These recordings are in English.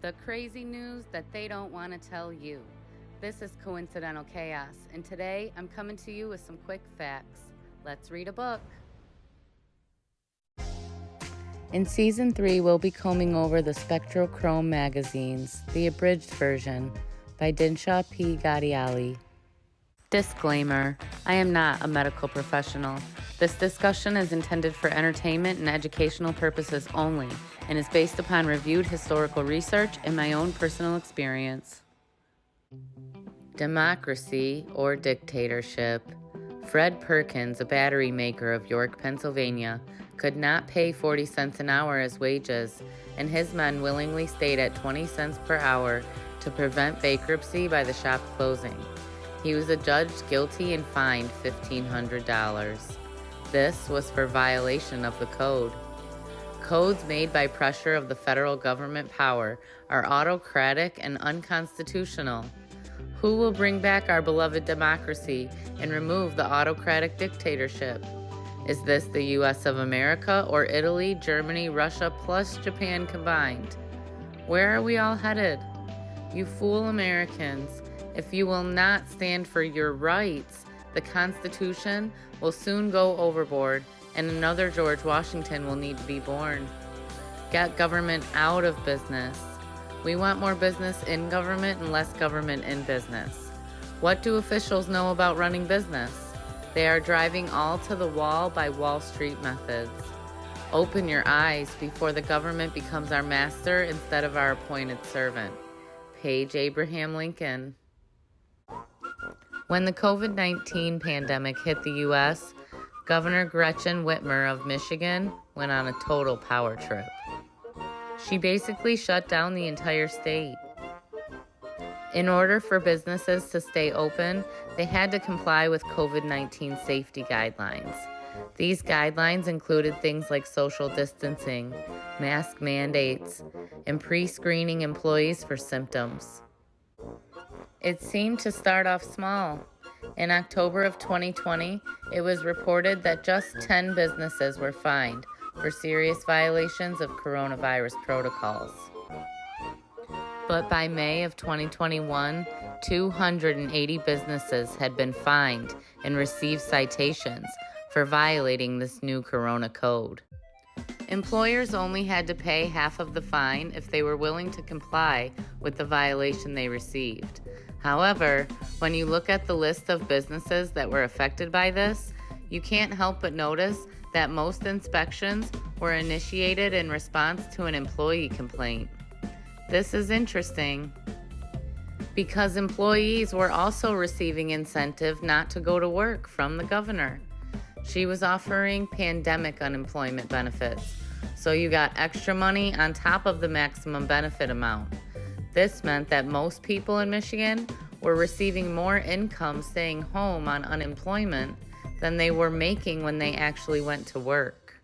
The crazy news that they don't want to tell you. This is Coincidental Chaos, and today I'm coming to you with some quick facts. Let's read a book. In Season 3, we'll be combing over the Spectro Chrome Magazines, the abridged version, by Dinshah P. Ghadiali. Disclaimer: I am not a medical professional. This discussion is intended for entertainment and educational purposes only, and is based upon reviewed historical research and my own personal experience. Democracy or dictatorship. Fred Perkins, a battery maker of York, Pennsylvania, could not pay 40 cents an hour as wages, and his men willingly stayed at 20 cents per hour to prevent bankruptcy by the shop closing. He was adjudged guilty and fined $1,500. This was for violation of the code. Codes made by pressure of the federal government power are autocratic and unconstitutional. Who will bring back our beloved democracy and remove the autocratic dictatorship? Is this the U.S. of America or Italy, Germany, Russia, plus Japan combined? Where are we all headed? You fool Americans, if you will not stand for your rights, the Constitution will soon go overboard and another George Washington will need to be born. Get government out of business. We want more business in government and less government in business. What do officials know about running business? They are driving all to the wall by Wall Street methods. Open your eyes before the government becomes our master instead of our appointed servant. Page Abraham Lincoln. When the COVID-19 pandemic hit the U.S., Governor Gretchen Whitmer of Michigan went on a total power trip. She basically shut down the entire state. In order for businesses to stay open, they had to comply with COVID-19 safety guidelines. These guidelines included things like social distancing, mask mandates, and pre-screening employees for symptoms. It seemed to start off small. In October of 2020, it was reported that just 10 businesses were fined for serious violations of coronavirus protocols. But by May of 2021, 280 businesses had been fined and received citations for violating this new corona code. Employers only had to pay half of the fine if they were willing to comply with the violation they received. However, when you look at the list of businesses that were affected by this, you can't help but notice that most inspections were initiated in response to an employee complaint. This is interesting because employees were also receiving incentive not to go to work from the governor. She was offering pandemic unemployment benefits, so you got extra money on top of the maximum benefit amount. This meant that most people in Michigan were receiving more income staying home on unemployment than they were making when they actually went to work.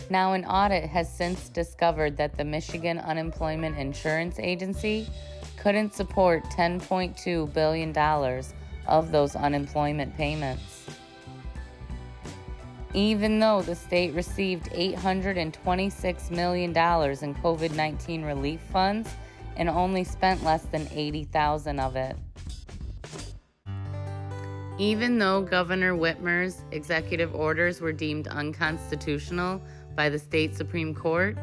Now, an audit has since discovered that the Michigan Unemployment Insurance Agency couldn't support $10.2 billion of those unemployment payments. Even though the state received $826 million in COVID-19 relief funds and only spent less than $80,000 of it. Even though Governor Whitmer's executive orders were deemed unconstitutional by the state Supreme Court,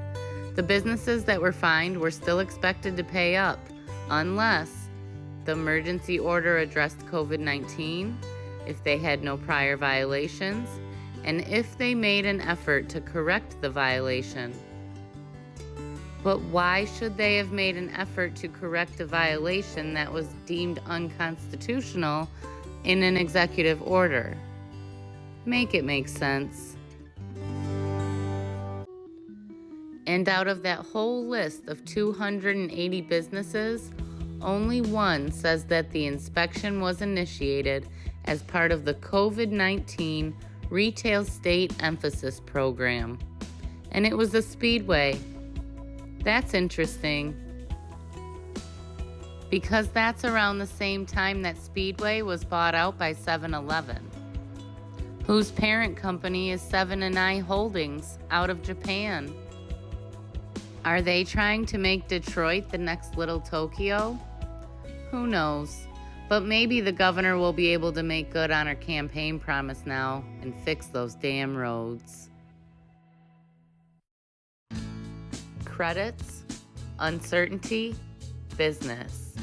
the businesses that were fined were still expected to pay up unless the emergency order addressed COVID-19, if they had no prior violations, and if they made an effort to correct the violation. But why should they have made an effort to correct a violation that was deemed unconstitutional in an executive order? Make it make sense. And out of that whole list of 280 businesses, only one says that the inspection was initiated as part of the COVID-19 Retail State Emphasis Program, and it was a Speedway. That's interesting, because that's around the same time that Speedway was bought out by 7-Eleven, whose parent company is 7 & I Holdings out of Japan. Are they trying to make Detroit the next little Tokyo? Who knows? But maybe the governor will be able to make good on her campaign promise now and fix those damn roads. Credits, uncertainty, business.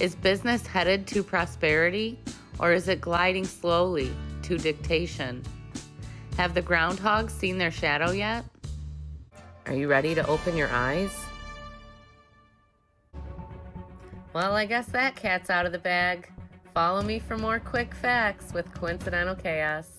Is business headed to prosperity, or is it gliding slowly to dictation? Have the groundhogs seen their shadow yet? Are you ready to open your eyes? Well, I guess that cat's out of the bag. Follow me for more quick facts with Coincidental Chaos.